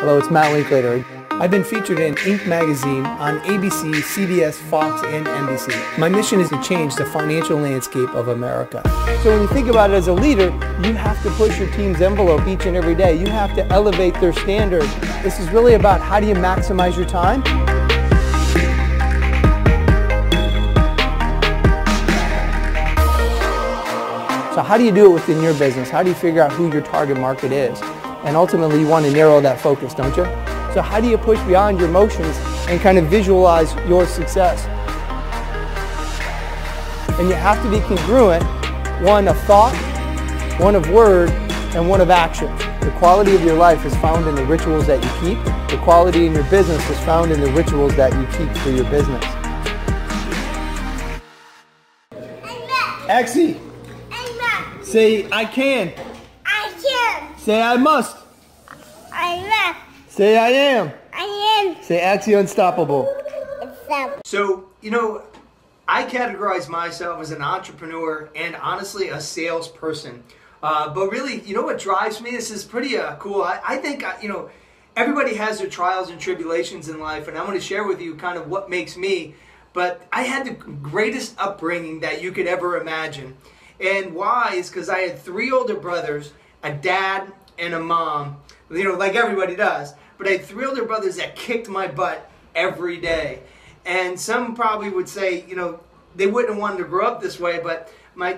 Hello, it's Matt Linklater. I've been featured in Inc. magazine on ABC, CBS, Fox, and NBC. My mission is to change the financial landscape of America. So when you think about it as a leader, you have to push your team's envelope each and every day. You have to elevate their standard. This is really about how do you maximize your time. So how do you do it within your business? How do you figure out who your target market is? And ultimately you want to narrow that focus, don't you? So how do you push beyond your emotions and kind of visualize your success? And you have to be congruent, one of thought, one of word, and one of action. The quality of your life is found in the rituals that you keep. The quality in your business is found in the rituals that you keep for your business. Axie, say I can. I can. Say I must. I must. Say I am. I am. Say Axie Unstoppable. Unstoppable. So, I categorize myself as an entrepreneur and honestly a salesperson. But really, what drives me? This is pretty cool. I think, everybody has their trials and tribulations in life, and I'm going to share with you kind of what makes me. But I had the greatest upbringing that you could ever imagine. And why is because I had 3 older brothers, a dad, and a mom, like everybody does. But I had 3 older brothers that kicked my butt every day. And some probably would say, they wouldn't have wanted to grow up this way, but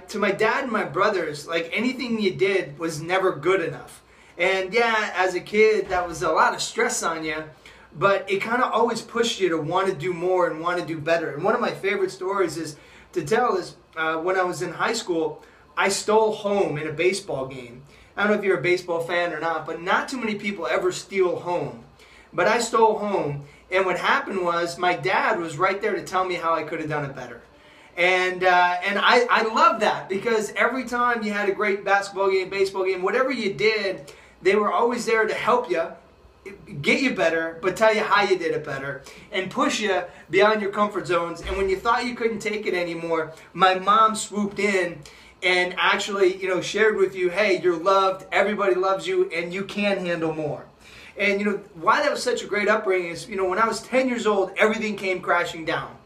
to my dad and my brothers, like anything you did was never good enough. And yeah, as a kid, that was a lot of stress on you, but it kind of always pushed you to want to do more and want to do better. And one of my favorite stories to tell is when I was in high school, I stole home in a baseball game. I don't know if you're a baseball fan or not, but not too many people ever steal home. But I stole home, and what happened was my dad was right there to tell me how I could have done it better. And I love that, because every time you had a great basketball game, baseball game, whatever you did, they were always there to help you, get you better, but tell you how you did it better, and push you beyond your comfort zones. And when you thought you couldn't take it anymore, my mom swooped in and actually, shared with you, hey, you're loved, everybody loves you, and you can handle more. And, why that was such a great upbringing is, when I was 10 years old, everything came crashing down.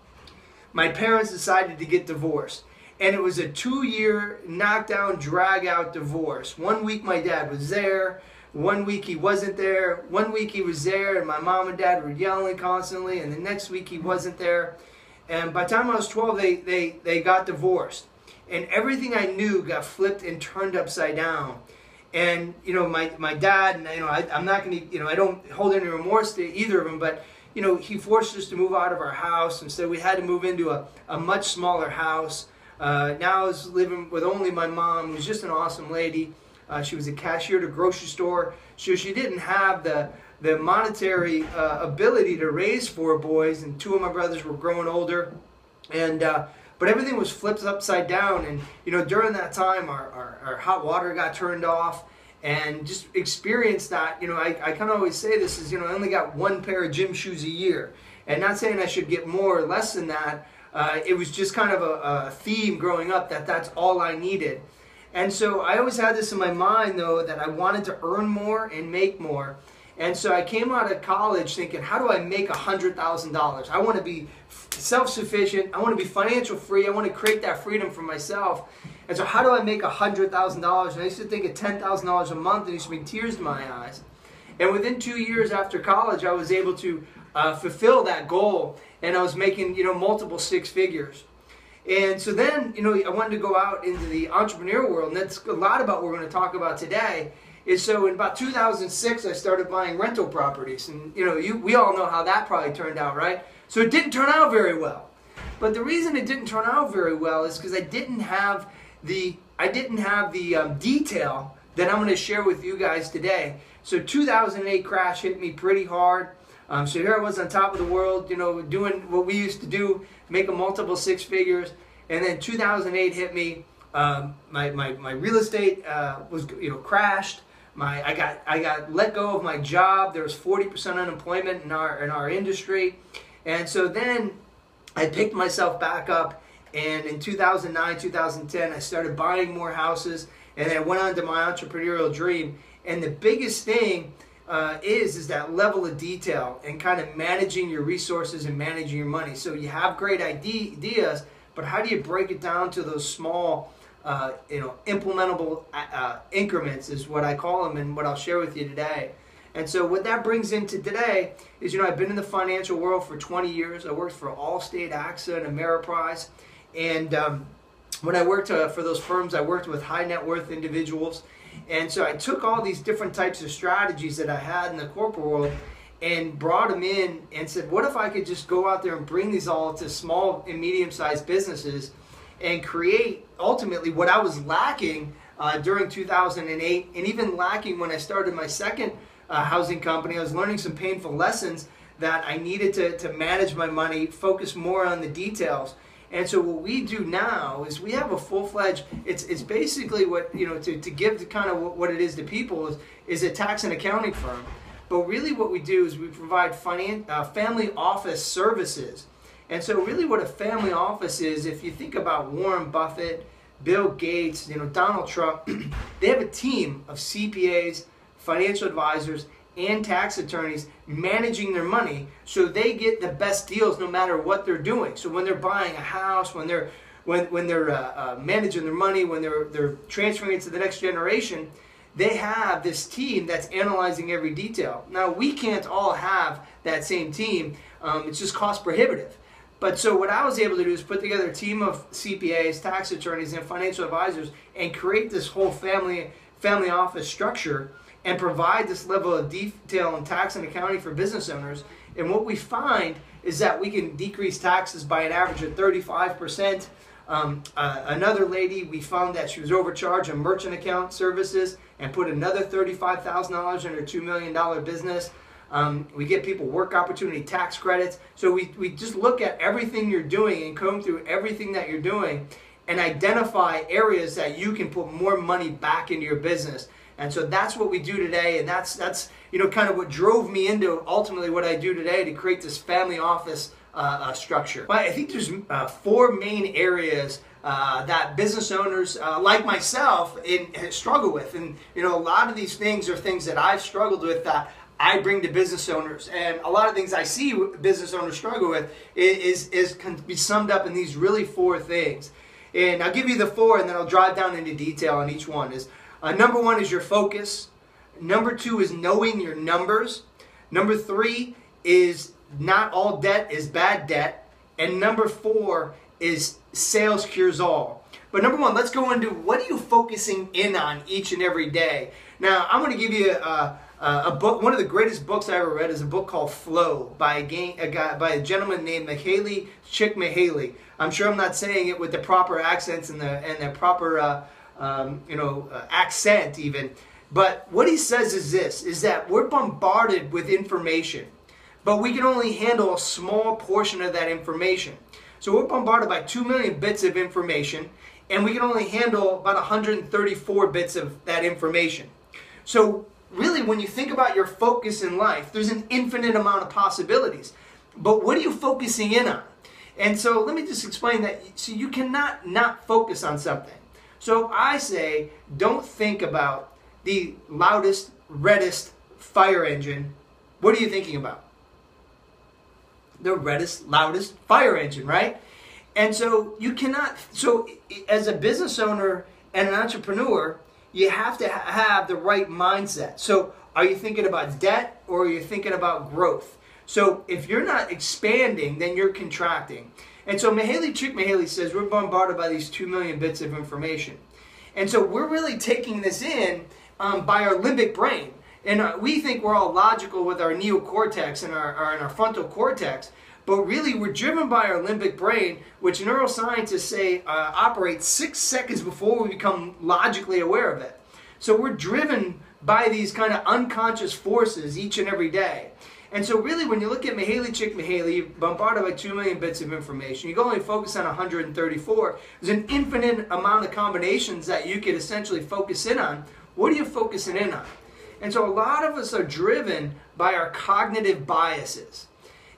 My parents decided to get divorced. And it was a 2-year knockdown, drag-out divorce. 1 week my dad was there. 1 week he wasn't there. 1 week he was there, and my mom and dad were yelling constantly. And the next week he wasn't there. And by the time I was 12, they got divorced. And everything I knew got flipped and turned upside down. And, my dad, and, I'm not going to, I don't hold any remorse to either of them, but, he forced us to move out of our house. And so we had to move into a much smaller house. Now I was living with only my mom, who's just an awesome lady. She was a cashier at a grocery store. So she didn't have the monetary ability to raise 4 boys, and 2 of my brothers were growing older. And, but everything was flipped upside down, and during that time our hot water got turned off, and just experienced that. I kind of always say this is, I only got 1 pair of gym shoes a year, and not saying I should get more or less than that. It was just kind of a theme growing up that that's all I needed. And so I always had this in my mind, though, that I wanted to earn more and make more. And so I came out of college thinking, how do I make $100,000? I want to be self-sufficient. I want to be financial free. I want to create that freedom for myself. And so how do I make $100,000? And I used to think of $10,000 a month, and it used to bring tears to my eyes. And within 2 years after college, I was able to fulfill that goal, and I was making, multiple 6 figures. And so then, I wanted to go out into the entrepreneur world, and that's a lot about what we're going to talk about today. So in about 2006, I started buying rental properties, and we all know how that probably turned out, right? So it didn't turn out very well. But the reason it didn't turn out very well is because I didn't have the detail that I'm going to share with you guys today. So 2008 crash hit me pretty hard. So here I was on top of the world, doing what we used to do, making multiple 6 figures, and then 2008 hit me. My real estate was crashed. I got let go of my job. There was 40% unemployment in our industry, and so then I picked myself back up, and in 2009, 2010, I started buying more houses, and I went on to my entrepreneurial dream. And the biggest thing is that level of detail and kind of managing your resources and managing your money. So you have great ideas, but how do you break it down to those small, implementable increments is what I call them, and what I'll share with you today. And so what that brings into today is, I've been in the financial world for 20 years. I worked for Allstate, AXA, and Ameriprise. And when I worked for those firms, I worked with high net worth individuals. And so I took all these different types of strategies that I had in the corporate world and brought them in and said, what if I could just go out there and bring these all to small and medium-sized businesses and create ultimately what I was lacking during 2008, and even lacking when I started my second housing company. I was learning some painful lessons that I needed to manage my money, focus more on the details. And so what we do now is we have a full-fledged, it's basically what, to give kind of what it is to people is a tax and accounting firm. But really what we do is we provide family office services. And so really what a family office is, if you think about Warren Buffett, Bill Gates, Donald Trump, they have a team of CPAs, financial advisors, and tax attorneys managing their money so they get the best deals no matter what they're doing. So when they're buying a house, when they're managing their money, when they're transferring it to the next generation, they have this team that's analyzing every detail. Now, we can't all have that same team. It's just cost prohibitive. But so what I was able to do is put together a team of CPAs, tax attorneys, and financial advisors and create this whole family office structure and provide this level of detail in tax and accounting for business owners. And what we find is that we can decrease taxes by an average of 35%. Another lady, we found that she was overcharged on merchant account services and put another $35,000 in her $2 million business. We get people work opportunity tax credits. So we just look at everything you're doing and comb through everything that you're doing and identify areas that you can put more money back into your business. And so that's what we do today, and that's kind of what drove me into ultimately what I do today to create this family office structure. But I think there's 4 main areas that business owners like myself struggle with, and a lot of these things are things that I've struggled with that I bring to business owners, and a lot of things I see business owners struggle with can be summed up in these really 4 things. And I'll give you the 4, and then I'll drive down into detail on each one. Number 1 is your focus. Number 2 is knowing your numbers. Number 3 is not all debt is bad debt. And number 4 is sales cures all. But number 1, let's go into what are you focusing in on each and every day. Now, I'm going to give you a book. One of the greatest books I ever read is a book called Flow by a gentleman named Mihaly Csikszentmihalyi. I'm sure I'm not saying it with the proper accents and the proper accent even. But what he says is this, is that we're bombarded with information, but we can only handle a small portion of that information. So we're bombarded by 2 million bits of information, and we can only handle about 134 bits of that information. So really, when you think about your focus in life, there's an infinite amount of possibilities. But what are you focusing in on? And so let me just explain that. So you cannot not focus on something. So I say, don't think about the loudest, reddest fire engine. What are you thinking about? The reddest, loudest fire engine, right? And so you cannot, so as a business owner and an entrepreneur, you have to have the right mindset. So are you thinking about debt or are you thinking about growth? So if you're not expanding, then you're contracting. And so Mihaly Csikszentmihalyi says we're bombarded by these 2 million bits of information. And so we're really taking this in by our limbic brain. And we think we're all logical with our neocortex and our frontal cortex. But really, we're driven by our limbic brain, which neuroscientists say operates 6 seconds before we become logically aware of it. So we're driven by these kind of unconscious forces each and every day. And so really, when you look at Mihaly Csikszentmihalyi, bombarded by 2 million bits of information, you can only focus on 134. There's an infinite amount of combinations that you could essentially focus in on. What are you focusing in on? And so a lot of us are driven by our cognitive biases.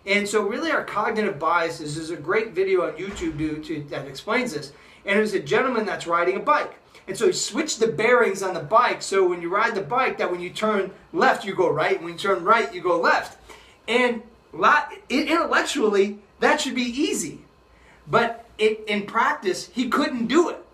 And so really our cognitive biases, there's a great video on YouTube that explains this. And it was a gentleman that's riding a bike. And so you switch the bearings on the bike, so when you ride the bike, that when you turn left, you go right. When you turn right, you go left. And intellectually, that should be easy. But in practice, he couldn't do it.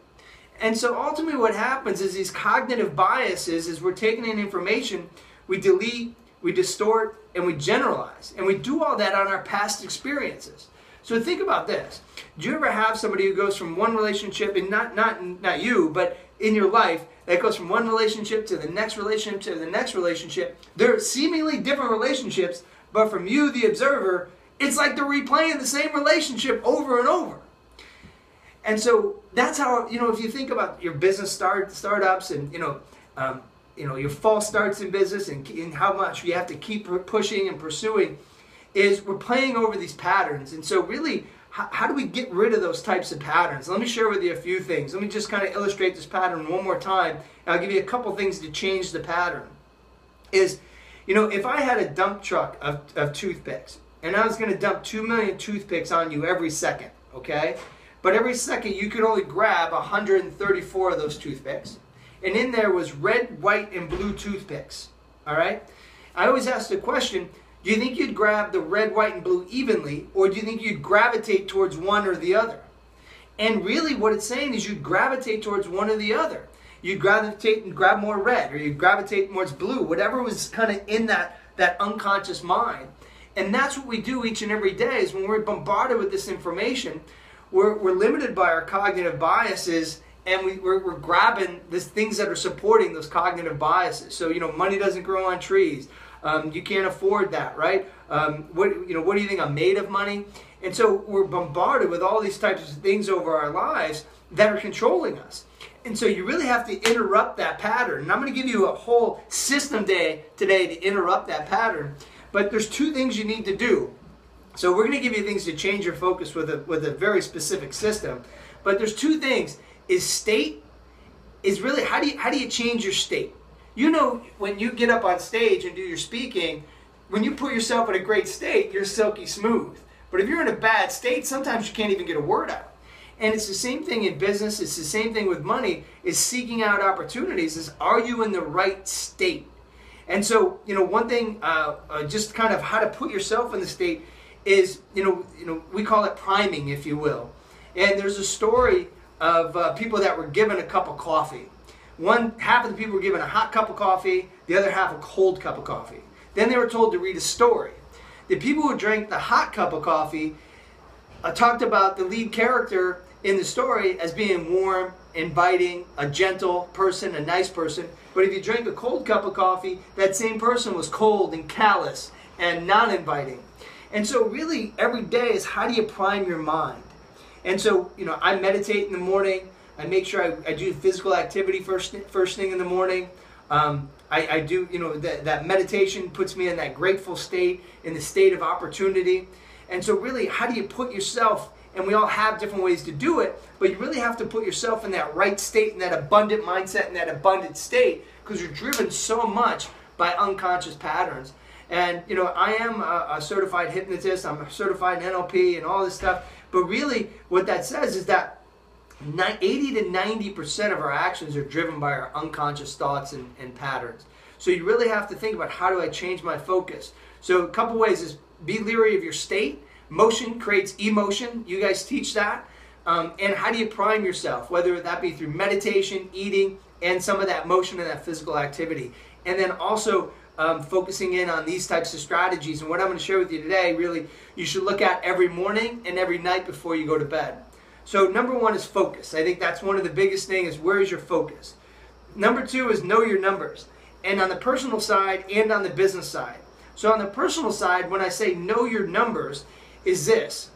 And so ultimately what happens is these cognitive biases, is we're taking in information, we delete, we distort, and we generalize. And we do all that on our past experiences. So think about this. Do you ever have somebody who goes from one relationship, and not you, but in your life, that goes from one relationship to the next relationship to the next relationship? They're seemingly different relationships, but from you, the observer, it's like they're replaying the same relationship over and over. And so that's how, if you think about your business startups and, your false starts in business and how much you have to keep pushing and pursuing, is we're playing over these patterns. And so really, how do we get rid of those types of patterns? Let me share with you a few things. Let me just kind of illustrate this pattern one more time. And I'll give you a couple things to change the pattern. If I had a dump truck of toothpicks, and I was going to dump 2 million toothpicks on you every second, okay? But every second you could only grab 134 of those toothpicks. And in there was red, white, and blue toothpicks, all right? I always ask the question, do you think you'd grab the red, white, and blue evenly, or do you think you'd gravitate towards one or the other? And really what it's saying is you'd gravitate towards one or the other. You'd gravitate and grab more red, or you'd gravitate towards blue, whatever was kind of in that unconscious mind. And that's what we do each and every day, is when we're bombarded with this information, we're limited by our cognitive biases, and we're grabbing these things that are supporting those cognitive biases. So, money doesn't grow on trees. You can't afford that, right? What do you think? I'm made of money? And so we're bombarded with all these types of things over our lives that are controlling us. And so you really have to interrupt that pattern. And I'm going to give you a whole system day today to interrupt that pattern. But there's two things you need to do. So we're going to give you things to change your focus with a very specific system. But there's two things. State is really, how do you change your state? When you get up on stage and do your speaking, when you put yourself in a great state, you're silky smooth. But if you're in a bad state, sometimes you can't even get a word out. And it's the same thing in business. It's the same thing with money, is seeking out opportunities. Is, are you in the right state? And so, one thing, just kind of how to put yourself in the state is, we call it priming, if you will. And there's a story of people that were given a cup of coffee. Half of the people were given a hot cup of coffee, the other half a cold cup of coffee. Then they were told to read a story. The people who drank the hot cup of coffee talked about the lead character in the story as being warm, inviting, a gentle person, a nice person. But if you drink a cold cup of coffee, that same person was cold and callous and non-inviting. And so really every day is, how do you prime your mind? And so, I meditate in the morning. I make sure I do physical activity first thing in the morning. I do, that meditation puts me in that grateful state, in the state of opportunity. And so really, how do you put yourself, and we all have different ways to do it, but you really have to put yourself in that right state, in that abundant mindset, in that abundant state, because you're driven so much by unconscious patterns. And, I am a certified hypnotist. I'm a certified NLP and all this stuff. But really, what that says is that 80 to 90% of our actions are driven by our unconscious thoughts and patterns. So you really have to think about, how do I change my focus? So a couple ways is, be leery of your state. Motion creates emotion. You guys teach that. And how do you prime yourself? Whether that be through meditation, eating, and some of that motion and that physical activity. And then also focusing in on these types of strategies. And what I'm going to share with you today, really, you should look at every morning and every night before you go to bed. So number one is focus. I think that's one of the biggest things, is where is your focus? Number two is know your numbers. And on the personal side and on the business side. So on the personal side, when I say know your numbers, is this.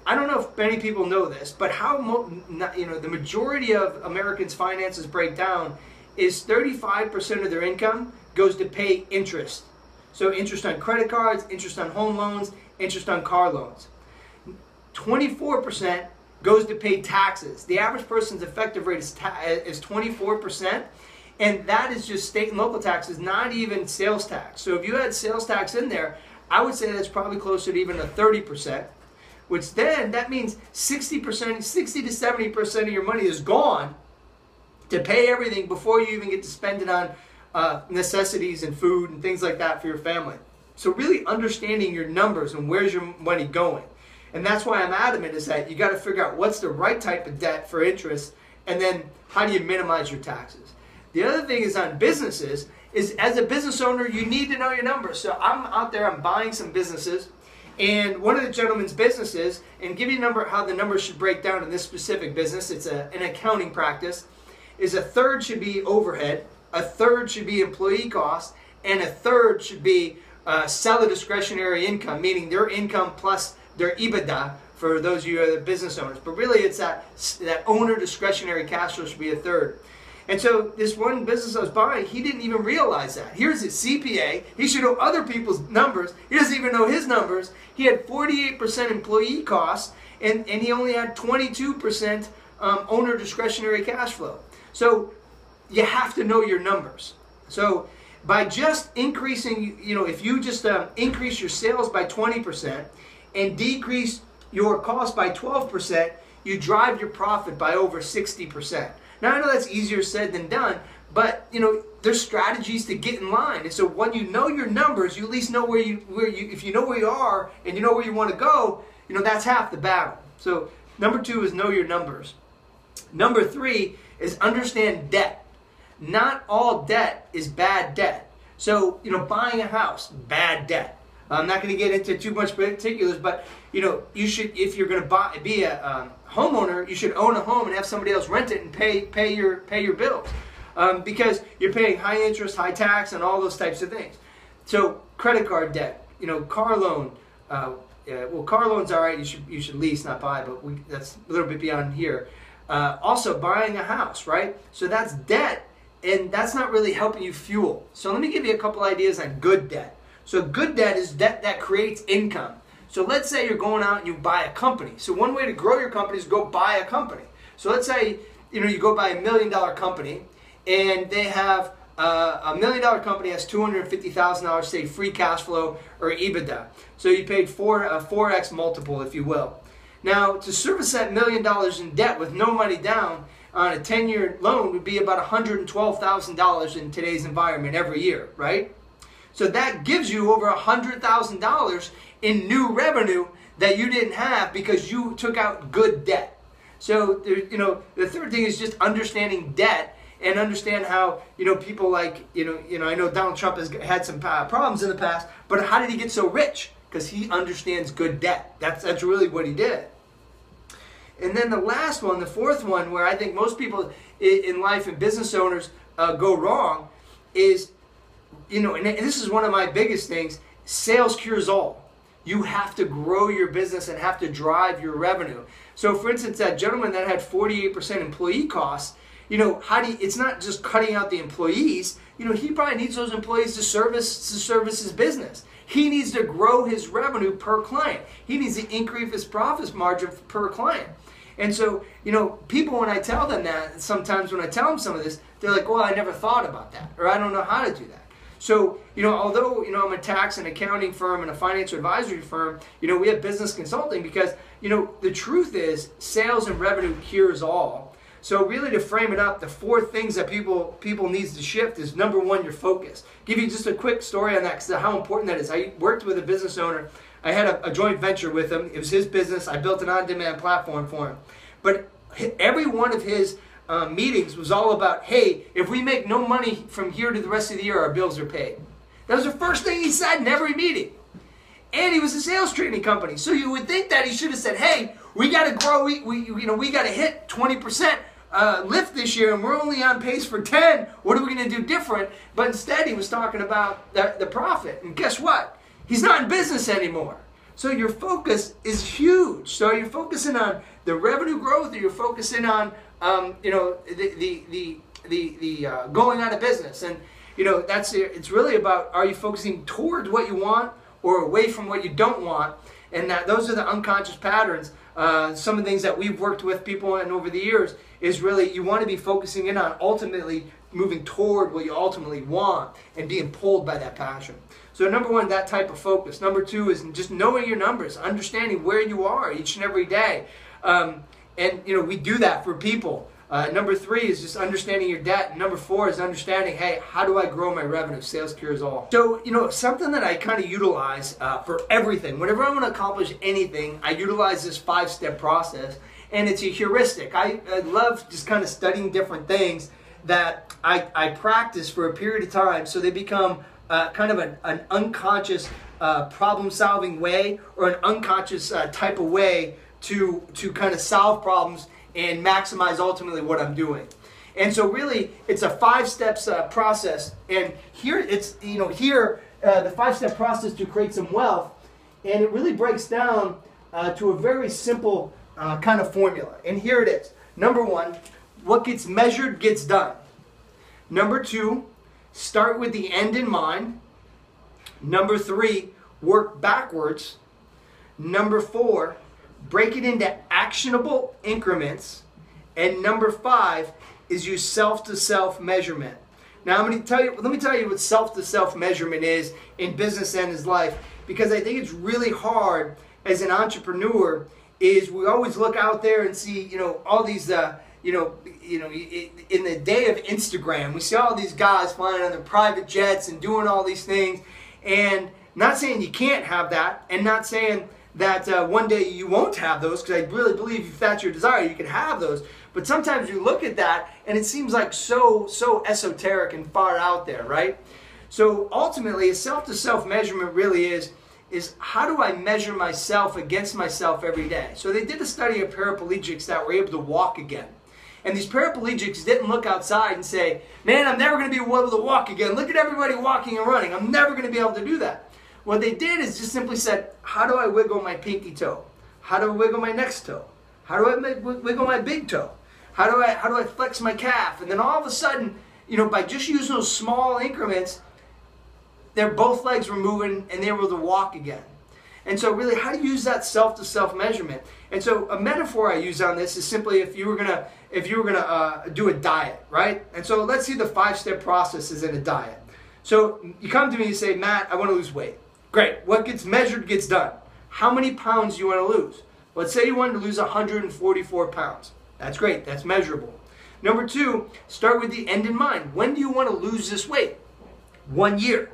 I don't know if many people know this, but the majority of Americans' finances break down is 35% of their income goes to pay interest. So interest on credit cards, interest on home loans, interest on car loans. 24% goes to pay taxes. The average person's effective rate is 24%, and that is just state and local taxes, not even sales tax. So if you had sales tax in there, I would say that's probably closer to even a 30%, which then, that means 60% to 70% of your money is gone to pay everything before you even get to spend it on necessities and food and things like that for your family. So really understanding your numbers and where's your money going. And that's why I'm adamant is that you got to figure out what's the right type of debt for interest, and then how do you minimize your taxes. The other thing is on businesses is, as a business owner, you need to know your numbers. So I'm out there, I'm buying some businesses, and one of the gentleman's businesses, and give you a number how the numbers should break down in this specific business, it's an accounting practice, is a third should be overhead, a third should be employee cost, and a third should be seller discretionary income, meaning their income plus their EBITDA for those of you who are the business owners. But really it's that owner discretionary cash flow should be a third. And so this one business I was buying, he didn't even realize that. Here's his CPA. He should know other people's numbers. He doesn't even know his numbers. He had 48% employee costs, and he only had 22% owner discretionary cash flow. So you have to know your numbers. So by just increasing, if you just increase your sales by 20% and decrease your cost by 12%, you drive your profit by over 60%. Now I know that's easier said than done, but there's strategies to get in line. And so when you know your numbers, you at least know if you know where you are and you know where you want to go, that's half the battle. So number 2 is know your numbers. Number 3 is understand debt. Not all debt is bad debt. So buying a house, bad debt. I'm not going to get into too much particulars, but you should, if you're going to be a homeowner, you should own a home and have somebody else rent it and pay your bills, because you're paying high interest, high tax, and all those types of things. So credit card debt, car loan. Well, car loan's all right. You should lease, not buy, but that's a little bit beyond here. Also, buying a house, right? So that's debt, and that's not really helping you fuel. So let me give you a couple ideas on good debt. So good debt is debt that creates income. So let's say you're going out and you buy a company. So one way to grow your company is go buy a company. So let's say you go buy $1 million company, and they have a $1 million company has $250,000 say free cash flow or EBITDA. So you paid 4x multiple, if you will. Now to service that $1 million in debt with no money down on a 10-year loan would be about $112,000 in today's environment every year, right? So that gives you over $100,000 in new revenue that you didn't have because you took out good debt. So the third thing is just understanding debt and understand how people like I know Donald Trump has had some problems in the past, but how did he get so rich? Because he understands good debt. That's really what he did. And then the last one, the fourth one, where I think most people in life and business owners go wrong is, and this is one of my biggest things, sales cures all. You have to grow your business and have to drive your revenue. So for instance, that gentleman that had 48% employee costs, it's not just cutting out the employees, he probably needs those employees to service his business. He needs to grow his revenue per client. He needs to increase his profit margin per client. And so, people, when I tell them that, sometimes when I tell them some of this, they're like, well, I never thought about that, or I don't know how to do that. So, although, I'm a tax and accounting firm and a financial advisory firm, we have business consulting because, the truth is sales and revenue cures all. So really to frame it up, the 4 things that people needs to shift is number 1, your focus. Give you just a quick story on that because how important that is. I worked with a business owner. I had a joint venture with him. It was his business. I built an on-demand platform for him. But every one of his meetings was all about, hey, if we make no money from here to the rest of the year, our bills are paid. That was the first thing he said in every meeting. And he was a sales training company. So you would think that he should have said, hey, we got to grow, we got to hit 20% lift this year, and we're only on pace for 10. What are we going to do different? But instead, he was talking about the profit. And guess what? He's not in business anymore. So your focus is huge. So you're focusing on the revenue growth, or you're focusing on the going out of business. And it's really about, are you focusing towards what you want or away from what you don't want? And those are the unconscious patterns. Some of the things that we've worked with people in over the years is really you want to be focusing in on ultimately moving toward what you ultimately want and being pulled by that passion. So number 1, that type of focus. Number 2 is just knowing your numbers, understanding where you are each and every day. And we do that for people. Number 3 is just understanding your debt. And number 4 is understanding, hey, how do I grow my revenue? Sales cures all. So, something that I kind of utilize for everything. Whenever I want to accomplish anything, I utilize this 5-step process. And it's a heuristic. I love just kind of studying different things that I practice for a period of time so they become kind of an unconscious problem-solving way, or an unconscious type of way to kind of solve problems and maximize ultimately what I'm doing. And so really it's a 5-steps process, and here it's the 5-step process to create some wealth, and it really breaks down to a very simple kind of formula. And here it is. Number 1, what gets measured gets done. Number 2, start with the end in mind. Number 3, work backwards. Number 4, break it into actionable increments. And number 5 is use self-to-self measurement. Now let me tell you what self-to-self measurement is in business and in life, because I think it's really hard as an entrepreneur. Is we always look out there and see, all these, in the day of Instagram, we see all these guys flying on their private jets and doing all these things. And not saying you can't have that, and not saying that one day you won't have those, because I really believe if that's your desire, you can have those. But sometimes you look at that and it seems like so esoteric and far out there, right? So ultimately, a self-to-self measurement really is how do I measure myself against myself every day? So they did a study of paraplegics that were able to walk again. And these paraplegics didn't look outside and say, man, I'm never going to be able to walk again. Look at everybody walking and running. I'm never going to be able to do that. What they did is just simply said, how do I wiggle my pinky toe? How do I wiggle my next toe? How do I wiggle my big toe? How do I flex my calf? And then all of a sudden, by just using those small increments, their both legs were moving and they were able to walk again. And so really, how do you use that self-to-self measurement? And so a metaphor I use on this is simply if you were gonna do a diet, right? And so let's see the 5-step process is in a diet. So you come to me and say, Matt, I want to lose weight. Great. What gets measured gets done. How many pounds do you want to lose? Let's say you wanted to lose 144 pounds. That's great. That's measurable. Number 2, start with the end in mind. When do you want to lose this weight? 1 year.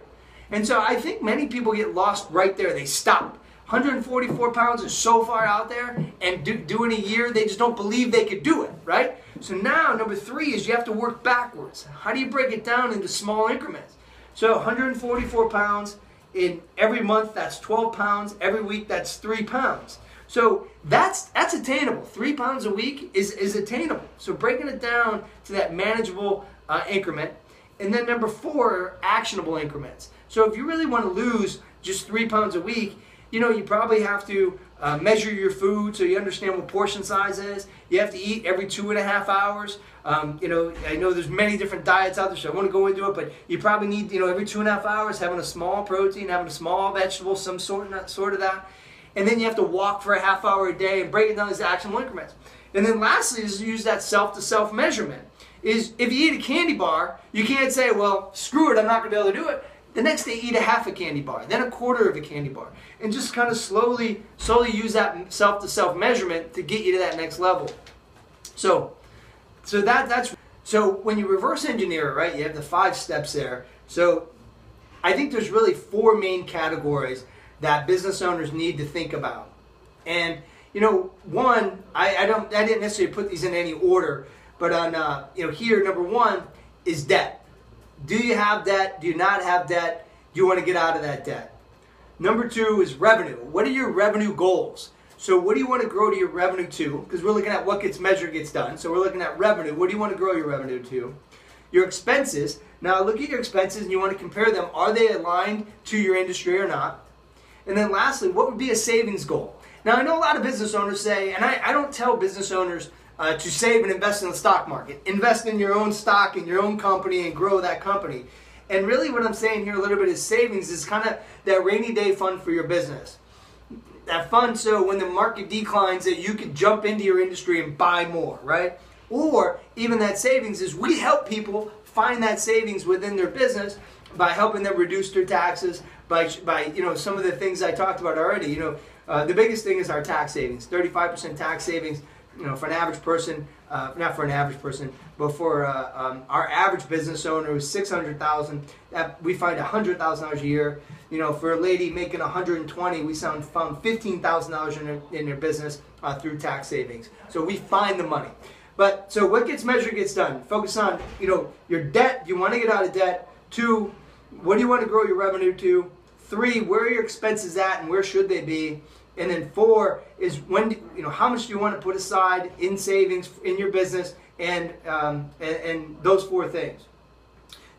And so I think many people get lost right there. They stop. 144 pounds is so far out there, and doing a year, they just don't believe they could do it, right? So now, number 3 is you have to work backwards. How do you break it down into small increments? So 144 pounds, in every month, that's 12 pounds. Every week, that's 3 pounds. So that's attainable. 3 pounds a week is attainable. So breaking it down to that manageable increment. And then number 4 are actionable increments. So if you really want to lose just 3 pounds a week, you probably have to measure your food so you understand what portion size is. You have to eat every 2.5 hours. I know there's many different diets out there, so I won't go into it, but you probably need, every 2.5 hours having a small protein, having a small vegetable, some sort of that. And then you have to walk for a half hour a day and break it down as actionable increments. And then lastly is use that self-to-self measurement. Is if you eat a candy bar, you can't say, well, screw it, I'm not going to be able to do it. The next day, eat a half a candy bar, then a quarter of a candy bar, and just kind of slowly use that self-to-self measurement to get you to that next level. So when you reverse engineer it, right, you have the 5 steps there. So I think there's really 4 main categories that business owners need to think about. And one, I didn't necessarily put these in any order, but on here, number 1 is debt. Do you have debt? Do you not have debt? Do you want to get out of that debt? Number 2 is revenue. What are your revenue goals? So what do you want to grow to your revenue to? Because we're looking at what gets measured gets done. So we're looking at revenue. What do you want to grow your revenue to? Your expenses. Now look at your expenses and you want to compare them. Are they aligned to your industry or not? And then lastly, what would be a savings goal? Now I know a lot of business owners say, and I don't tell business owners to save and invest in the stock market. Invest in your own stock, in your own company, and grow that company. And really what I'm saying here a little bit is savings is kind of that rainy day fund for your business. That fund so when the market declines that you could jump into your industry and buy more, right? Or even that savings is we help people find that savings within their business by helping them reduce their taxes, by some of the things I talked about already. The biggest thing is our tax savings, 35% tax savings. for an average person, not for an average person, but for our average business owner who's $600,000, we find $100,000 a year. For a lady making $120,000, we found $15,000 in their business through tax savings. So we find the money. But so what gets measured gets done. Focus on your debt. You want to get out of debt. 2, what do you want to grow your revenue to? 3, where are your expenses at and where should they be? And then 4 is how much do you want to put aside in savings in your business, and those 4 things.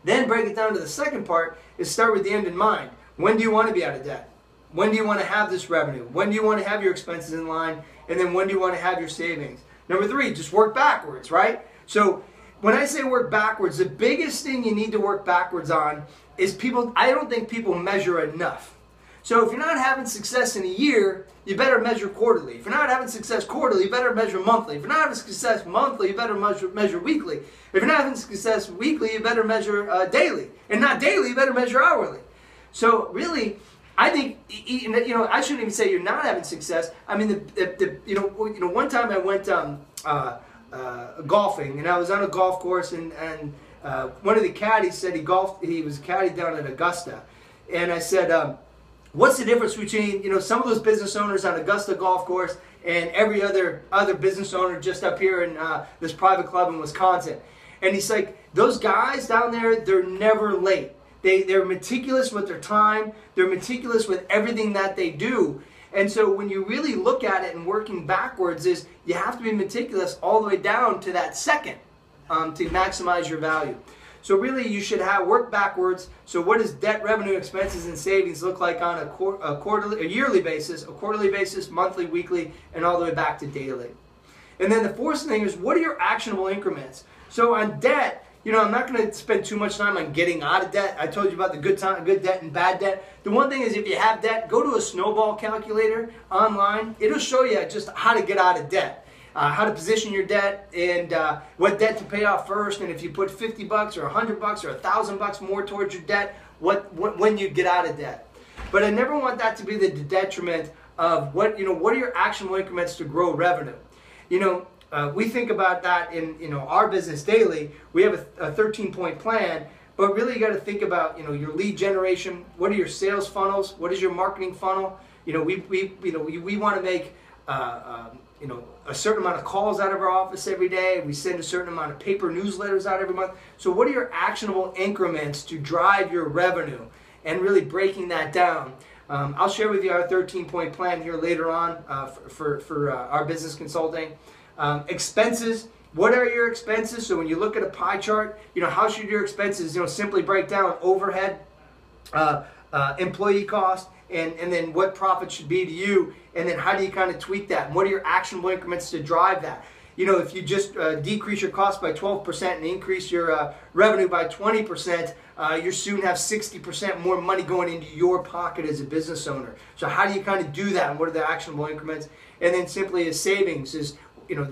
Then break it down to the second part is start with the end in mind. When do you want to be out of debt? When do you want to have this revenue? When do you want to have your expenses in line? And then when do you want to have your savings? Number 3, just work backwards, right? So when I say work backwards, the biggest thing you need to work backwards on is I don't think people measure enough. So if you're not having success in a year, you better measure quarterly. If you're not having success quarterly, you better measure monthly. If you're not having success monthly, you better measure weekly. If you're not having success weekly, you better measure daily. And not daily, you better measure hourly. So really, I think I shouldn't even say you're not having success. I mean, one time I went golfing, and I was on a golf course, and one of the caddies said he was a caddy down at Augusta, and I said, what's the difference between some of those business owners on Augusta golf course and every other business owner just up here in this private club in Wisconsin? And he's like, those guys down there, they're never late. They're meticulous with their time. They're meticulous with everything that they do. And so when you really look at it and working backwards is you have to be meticulous all the way down to that second to maximize your value. So really you should work backwards. So what does debt, revenue, expenses, and savings look like on a yearly basis, a quarterly basis, monthly, weekly, and all the way back to daily? And then the fourth thing is, what are your actionable increments? So on debt, I'm not going to spend too much time on getting out of debt. I told you about the good debt and bad debt. The one thing is, if you have debt, go to a snowball calculator online. It'll show you just how to get out of debt, how to position your debt, and what debt to pay off first. And if you put $50 or $100 or $1,000 more towards your debt, when you get out of debt. But I never want that to be the detriment of what are your actionable increments to grow revenue. We think about that in our business daily. We have a 13-point plan, but really you got to think about your lead generation. What are your sales funnels? What is your marketing funnel? We want to make a certain amount of calls out of our office every day. We send a certain amount of paper newsletters out every month. So what are your actionable increments to drive your revenue? And really breaking that down. I'll share with you our 13-point plan here later on for our business consulting. Expenses. What are your expenses? So when you look at a pie chart, how should your expenses, simply break down overhead, employee cost, and then what profit should be to you, and then how do you kind of tweak that? And what are your actionable increments to drive that? If you just decrease your cost by 12% and increase your revenue by 20%, you soon have 60% more money going into your pocket as a business owner. So how do you kind of do that, and what are the actionable increments? And then simply as savings is,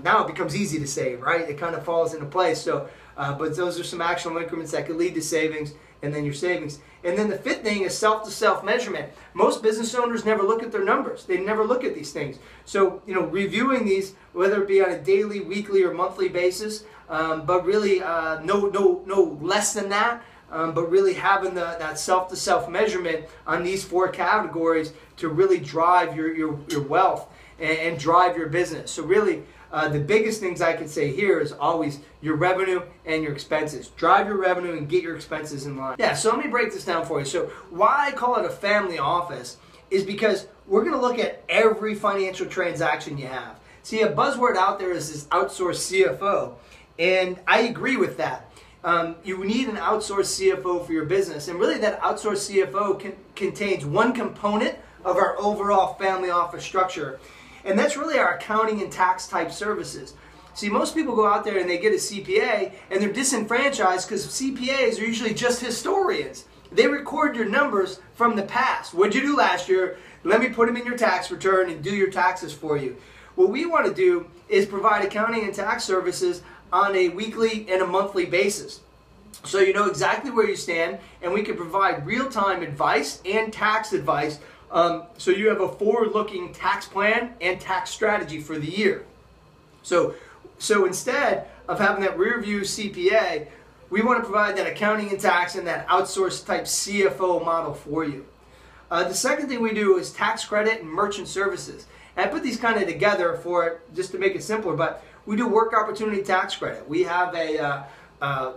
now it becomes easy to save, right? It kind of falls into place. So, but those are some actionable increments that could lead to savings, and then your savings. And then the fifth thing is self-to-self measurement. Most business owners never look at their numbers. They never look at these things. So, reviewing these, whether it be on a daily, weekly, or monthly basis, but really no less than that. But really having that self-to-self measurement on these 4 categories to really drive your wealth and drive your business. So really, the biggest things I could say here is always your revenue and your expenses. Drive your revenue and get your expenses in line. Yeah, so let me break this down for you. So why I call it a family office is because we're going to look at every financial transaction you have. See, a buzzword out there is this outsourced CFO, and I agree with that. You need an outsourced CFO for your business, and really that outsourced CFO contains one component of our overall family office structure. And that's really our accounting and tax type services. See, most people go out there and they get a CPA and they're disenfranchised because CPAs are usually just historians. They record your numbers from the past. What'd you do last year? Let me put them in your tax return and do your taxes for you. What we want to do is provide accounting and tax services on a weekly and a monthly basis. So you know exactly where you stand, and we can provide real-time advice and tax advice. So you have a forward-looking tax plan and tax strategy for the year. So instead of having that rear view CPA, we want to provide that accounting and tax and that outsourced type CFO model for you. The second thing we do is tax credit and merchant services. And I put these kind of together for just to make it simpler, but we do work opportunity tax credit. We have a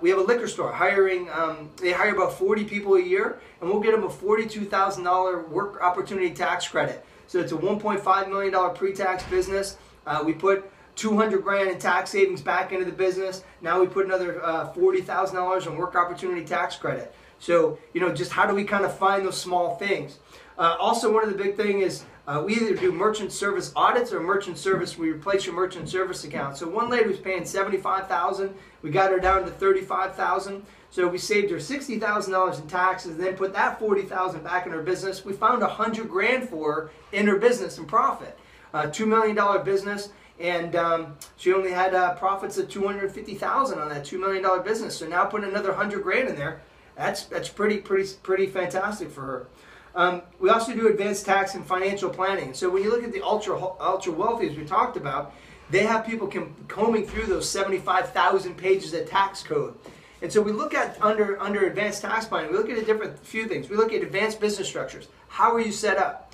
liquor store hiring. They hire about 40 people a year, and we'll get them a $42,000 work opportunity tax credit. So it's a $1.5 million pre-tax business. We put $200,000 in tax savings back into the business. Now we put another $40,000 in work opportunity tax credit. So, just how do we kind of find those small things? Also, one of the big things is we either do merchant service audits or merchant service, we replace your merchant service account. So one lady was paying $75,000. We got her down to $35,000. So we saved her $60,000 in taxes, then put that $40,000 back in her business. We found $100,000 for her in her business in profit. $2 million business. And she only had profits of $250,000 on that $2 million business. So now putting another $100,000 in there, that's pretty fantastic for her. We also do advanced tax and financial planning. So when you look at the ultra wealthy, as we talked about, they have people combing through those 75,000 pages of tax code. And so we look at under advanced tax planning, we look at a few things. We look at advanced business structures. How are you set up?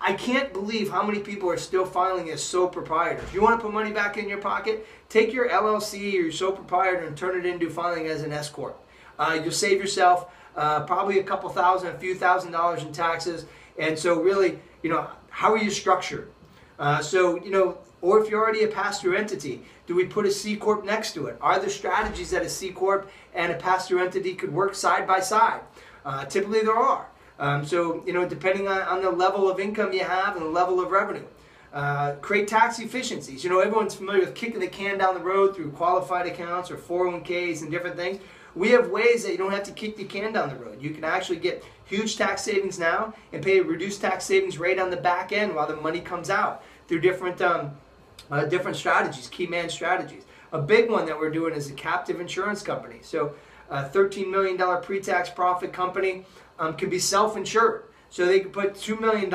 I can't believe how many people are still filing as sole proprietors. You want to put money back in your pocket? Take your LLC or your sole proprietor and turn it into filing as an S Corp. You'll save yourself probably a few thousand dollars in taxes. And so really, how are you structured? Or if you're already a pass-through entity, do we put a C Corp next to it? Are there strategies that a C Corp and a pass-through entity could work side by side? Typically there are. Depending on the level of income you have and the level of revenue. Create tax efficiencies. Everyone's familiar with kicking the can down the road through qualified accounts or 401ks and different things. We have ways that you don't have to kick the can down the road. You can actually get huge tax savings now and pay a reduced tax savings rate on the back end while the money comes out through different strategies, key man strategies. A big one that we're doing is a captive insurance company. So a $13 million pre-tax profit company can be self-insured. So they can put $2 million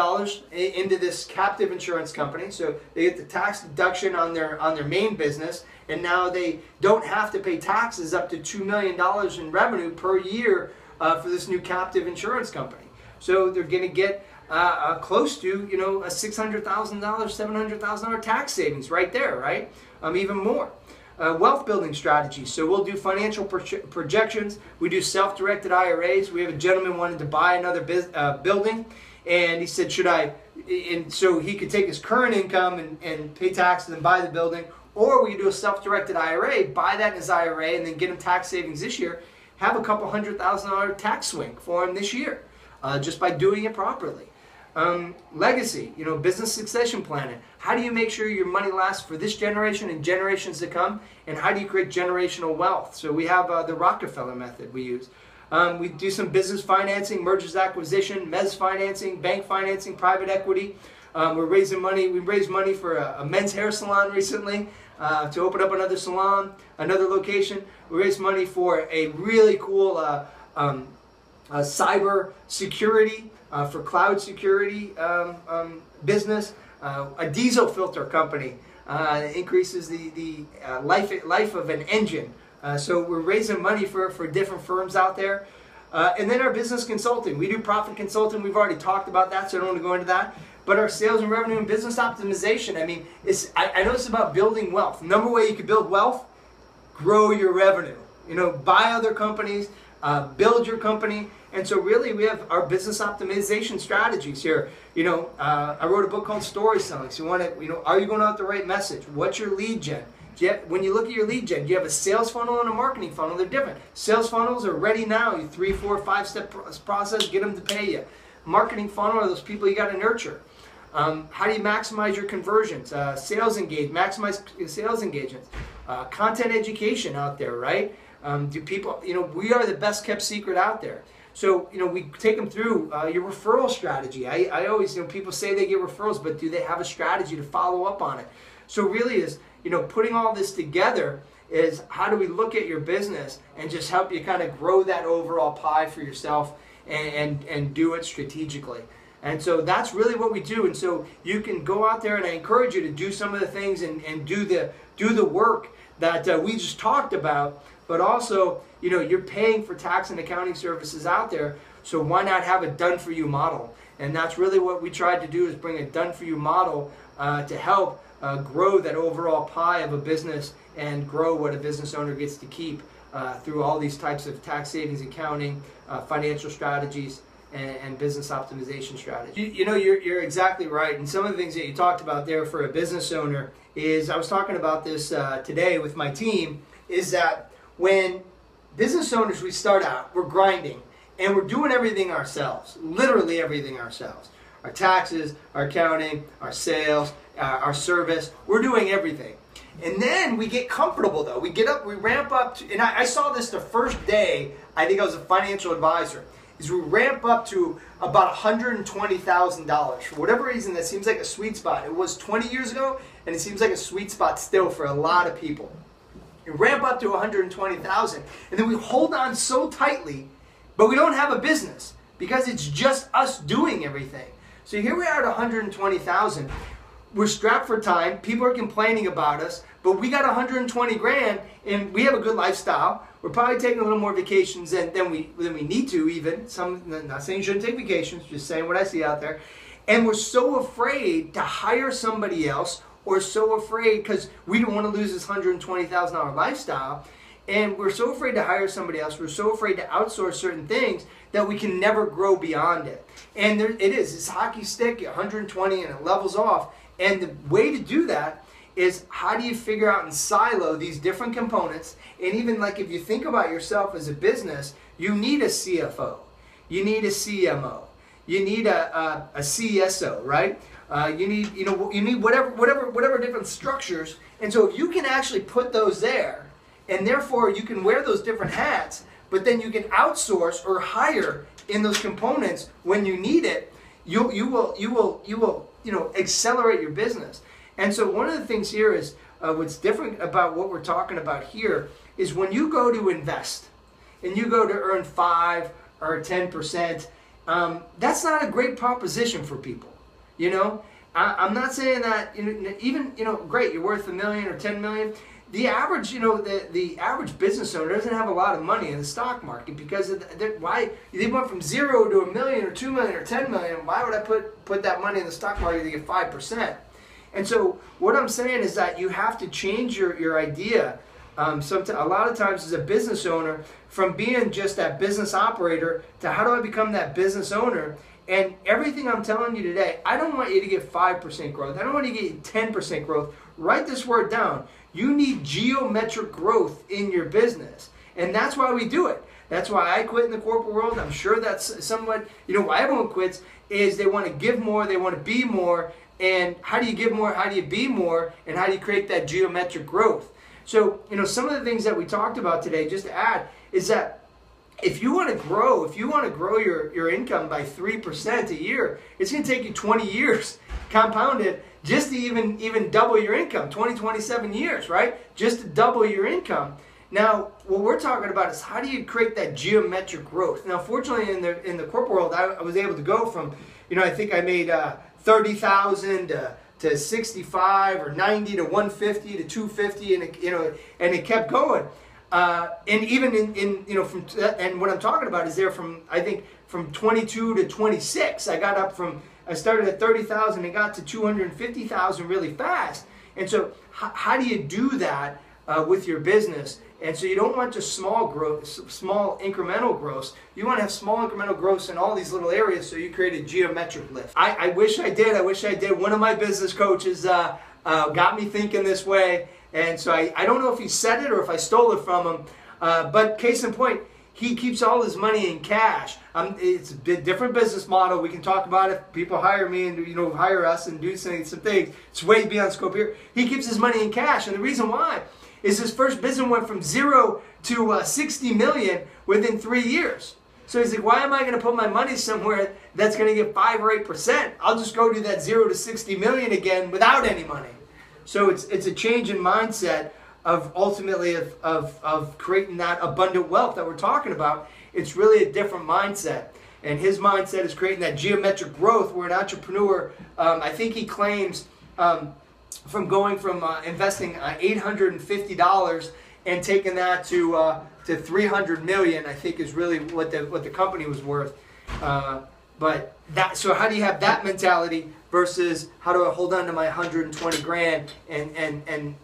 into this captive insurance company. So they get the tax deduction on their main business, and now they don't have to pay taxes up to $2 million in revenue per year for this new captive insurance company. So they're going to get close to a $600,000, $700,000 tax savings right there, right? Even more. Wealth building strategies. So we'll do financial projections. We do self-directed IRAs. We have a gentleman wanted to buy another building, and he said, should I? And so he could take his current income and pay taxes and buy the building, or we could do a self-directed IRA, buy that in his IRA, and then get him tax savings this year. Have a couple $100,000 tax swing for him this year, just by doing it properly. Legacy, business succession planning. How do you make sure your money lasts for this generation and generations to come? And how do you create generational wealth? So we have the Rockefeller method we use. We do some business financing, mergers, acquisition, mezz financing, bank financing, private equity. We're raising money. We raised money for a men's hair salon recently to open up another salon, another location. We raised money for a really cool cyber security, for cloud security business. A diesel filter company increases the life of an engine. So we're raising money for different firms out there. And then our business consulting. We do profit consulting. We've already talked about that, so I don't want to go into that. But our sales and revenue and business optimization, I mean, I know it's about building wealth. The number one way you can build wealth, grow your revenue. Buy other companies, build your company. And so really we have our business optimization strategies here. I wrote a book called Story Selling. So you want to, are you going out the right message? What's your lead gen? When you look at your lead gen, do you have a sales funnel and a marketing funnel? They're different. Sales funnels are ready now. You 3, 4, 5-step process, get them to pay you. Marketing funnel are those people you got to nurture. How do you maximize your conversions? Maximize sales engagements. Content education out there, right? Do people, we are the best kept secret out there. So, we take them through your referral strategy. I always, people say they get referrals, but do they have a strategy to follow up on it? So really is, putting all this together is how do we look at your business and just help you kind of grow that overall pie for yourself and do it strategically. And so that's really what we do. And so you can go out there, and I encourage you to do some of the things and do the do the work that we just talked about, but also, you know, you're paying for tax and accounting services out there, so why not have a done-for-you model? And that's really what we tried to do, is bring a done-for-you model to help grow that overall pie of a business and grow what a business owner gets to keep through all these types of tax savings, accounting, financial strategies, and business optimization strategies. You know, you're exactly right. And some of the things that you talked about there for a business owner is, I was talking about this today with my team, is that when business owners, we start out, we're grinding, and we're doing everything ourselves, literally everything ourselves. Our taxes, our accounting, our sales, our service, we're doing everything. And then we get comfortable though. We get up, we ramp up, and I saw this the first day, I think I was a financial advisor, is we ramp up to about $120,000. For whatever reason, that seems like a sweet spot. It was 20 years ago, and it seems like a sweet spot still for a lot of people. We ramp up to 120,000, and then we hold on so tightly, but we don't have a business because it's just us doing everything. So here we are at 120,000. We're strapped for time. People are complaining about us, but we got 120 grand, and we have a good lifestyle. We're probably taking a little more vacations than we need to even. I'm not saying you shouldn't take vacations, just saying what I see out there. And we're so afraid to hire somebody else, or so afraid because we don't want to lose this $120,000 lifestyle. And we're so afraid to hire somebody else. We're so afraid to outsource certain things that we can never grow beyond it. And there, it is. It's hockey stick, 120, and it levels off. And the way to do that is, how do you figure out and silo these different components? And even like if you think about yourself as a business, you need a CFO, you need a CMO, you need a CSO, right? You need whatever different structures. And so if you can actually put those there, and therefore you can wear those different hats, but then you can outsource or hire in those components when you need it, you will accelerate your business. And so one of the things here is, what's different about what we're talking about here is, when you go to invest and you go to earn 5 or 10%, that's not a great proposition for people. You know, I'm not saying that, even, great, you're worth $1 million or 10 million. The average, the average business owner doesn't have a lot of money in the stock market, because why they went from 0 to $1 million or 2 million or 10 million. Why would I put that money in the stock market to get 5%? And so what I'm saying is that you have to change your idea. A lot of times as a business owner, from being just that business operator to, how do I become that business owner? And everything I'm telling you today, I don't want you to get 5% growth. I don't want you to get 10% growth. Write this word down. You need geometric growth in your business. And that's why we do it. That's why I quit in the corporate world. I'm sure that's somewhat, why everyone quits, is they want to give more, they want to be more. And how do you give more? How do you be more? And how do you create that geometric growth? So, some of the things that we talked about today, just to add, is that if you want to grow your income by 3% a year, it's going to take you 20 years compounded just to even double your income, 27 years, right? Just to double your income. Now, what we're talking about is, how do you create that geometric growth? Now, fortunately, in the corporate world, I was able to go from, I think I made 30,000 to 65 or 90 to 150 to 250, and it kept going. And even and what I'm talking about is there from, I think, from 22 to 26, I started at 30,000 and got to 250,000 really fast. And so how do you do that with your business? And so you don't want just small incremental growth. You want to have small incremental growth in all these little areas, so you create a geometric lift. I wish I did. One of my business coaches got me thinking this way. And so I don't know if he said it or if I stole it from him. But case in point, he keeps all his money in cash. It's a different business model. We can talk about it. People hire me and hire us and do some things. It's way beyond scope here. He keeps his money in cash, and the reason why is his first business went from 0 to 60 million within 3 years. So he's like, why am I going to put my money somewhere that's going to get 5 or 8%? I'll just go do that 0 to 60 million again without any money. So it's a change in mindset of ultimately of creating that abundant wealth that we're talking about. It's really a different mindset. And his mindset is creating that geometric growth where an entrepreneur, I think he claims, going from investing $850 and taking that to 300 million, I think is really what the company was worth. So how do you have that mentality versus how do I hold on to my 120 grand and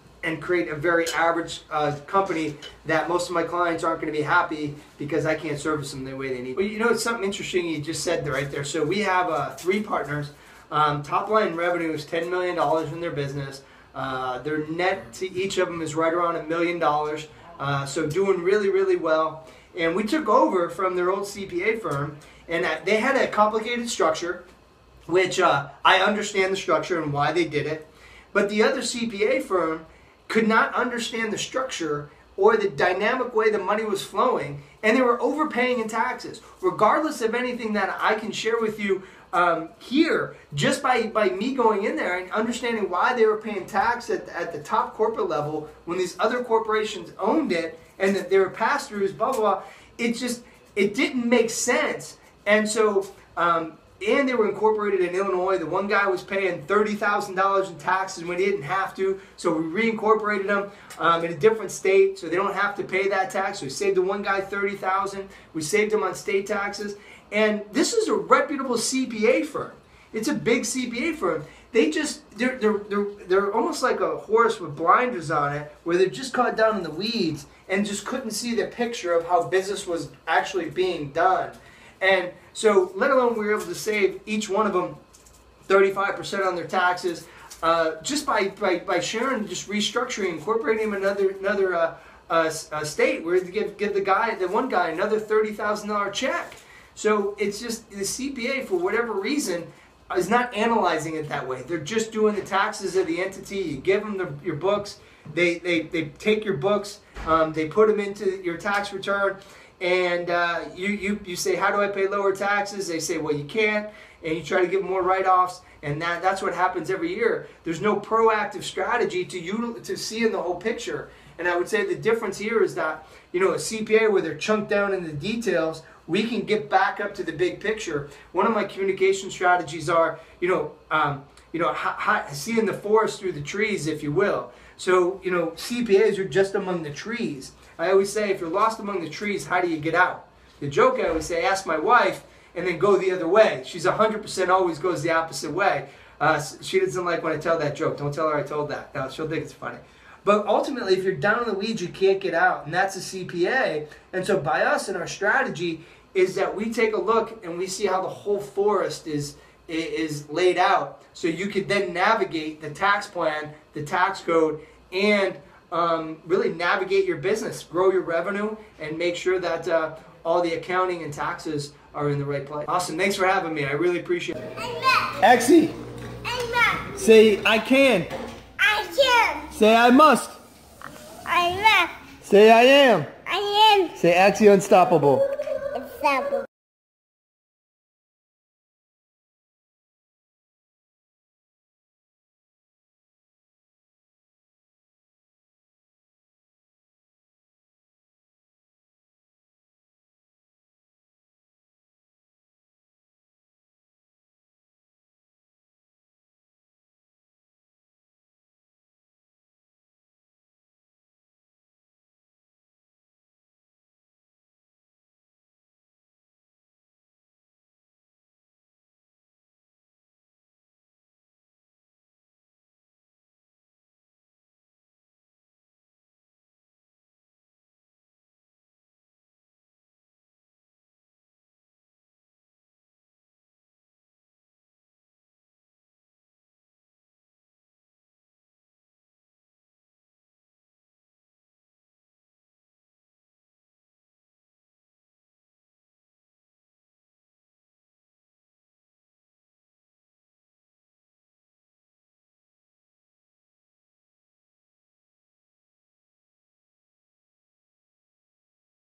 create a very average company that most of my clients aren't going to be happy because I can't service them the way they need. Well, you know, it's something interesting you just said right there. So we have 3 partners. Top line revenue is $10 million in their business. Their net to each of them is right around $1 million. So doing really, really well. And we took over from their old CPA firm, and they had a complicated structure, which I understand the structure and why they did it. But the other CPA firm could not understand the structure or the dynamic way the money was flowing, and they were overpaying in taxes. Regardless of anything that I can share with you here, just by me going in there and understanding why they were paying tax at the top corporate level when these other corporations owned it and that they were pass-throughs, blah, blah, blah, it didn't make sense. And so, and they were incorporated in Illinois. The one guy was paying $30,000 in taxes when he didn't have to, so we reincorporated them in a different state so they don't have to pay that tax. So we saved the one guy $30,000. We saved him on state taxes. And this is a reputable CPA firm. It's a big CPA firm. They're almost like a horse with blinders on it, where they're just caught down in the weeds and just couldn't see the picture of how business was actually being done. And so, let alone we were able to save each one of them 35% on their taxes, just by sharing, just restructuring, incorporating them in another state. We're going to give the one guy another $30,000 check. So it's just the CPA, for whatever reason, is not analyzing it that way. They're just doing the taxes of the entity. You give them your books. They take your books. They put them into your tax return. And you say, how do I pay lower taxes? They say, well, you can't. And you try to give them more write-offs. And that's what happens every year. There's no proactive strategy to see in the whole picture. And I would say the difference here is that, you know, a CPA where they're chunked down in the details, we can get back up to the big picture. One of my communication strategies are, seeing the forest through the trees, if you will. So, you know, CPAs are just among the trees. I always say, if you're lost among the trees, how do you get out? The joke I always say, ask my wife and then go the other way. She's 100% always goes the opposite way. She doesn't like when I tell that joke. Don't tell her I told that. No, she'll think it's funny. But ultimately, if you're down in the weeds, you can't get out, and that's a CPA. And so by us and our strategy is that we take a look and we see how the whole forest is laid out, so you could then navigate the tax plan, the tax code, and really navigate your business, grow your revenue, and make sure that all the accounting and taxes are in the right place. Awesome. Thanks for having me. I really appreciate it. Exie. Say, I can. I can. Say, I must. I must. Say, I am. I am. Say, Axie Unstoppable. Unstoppable.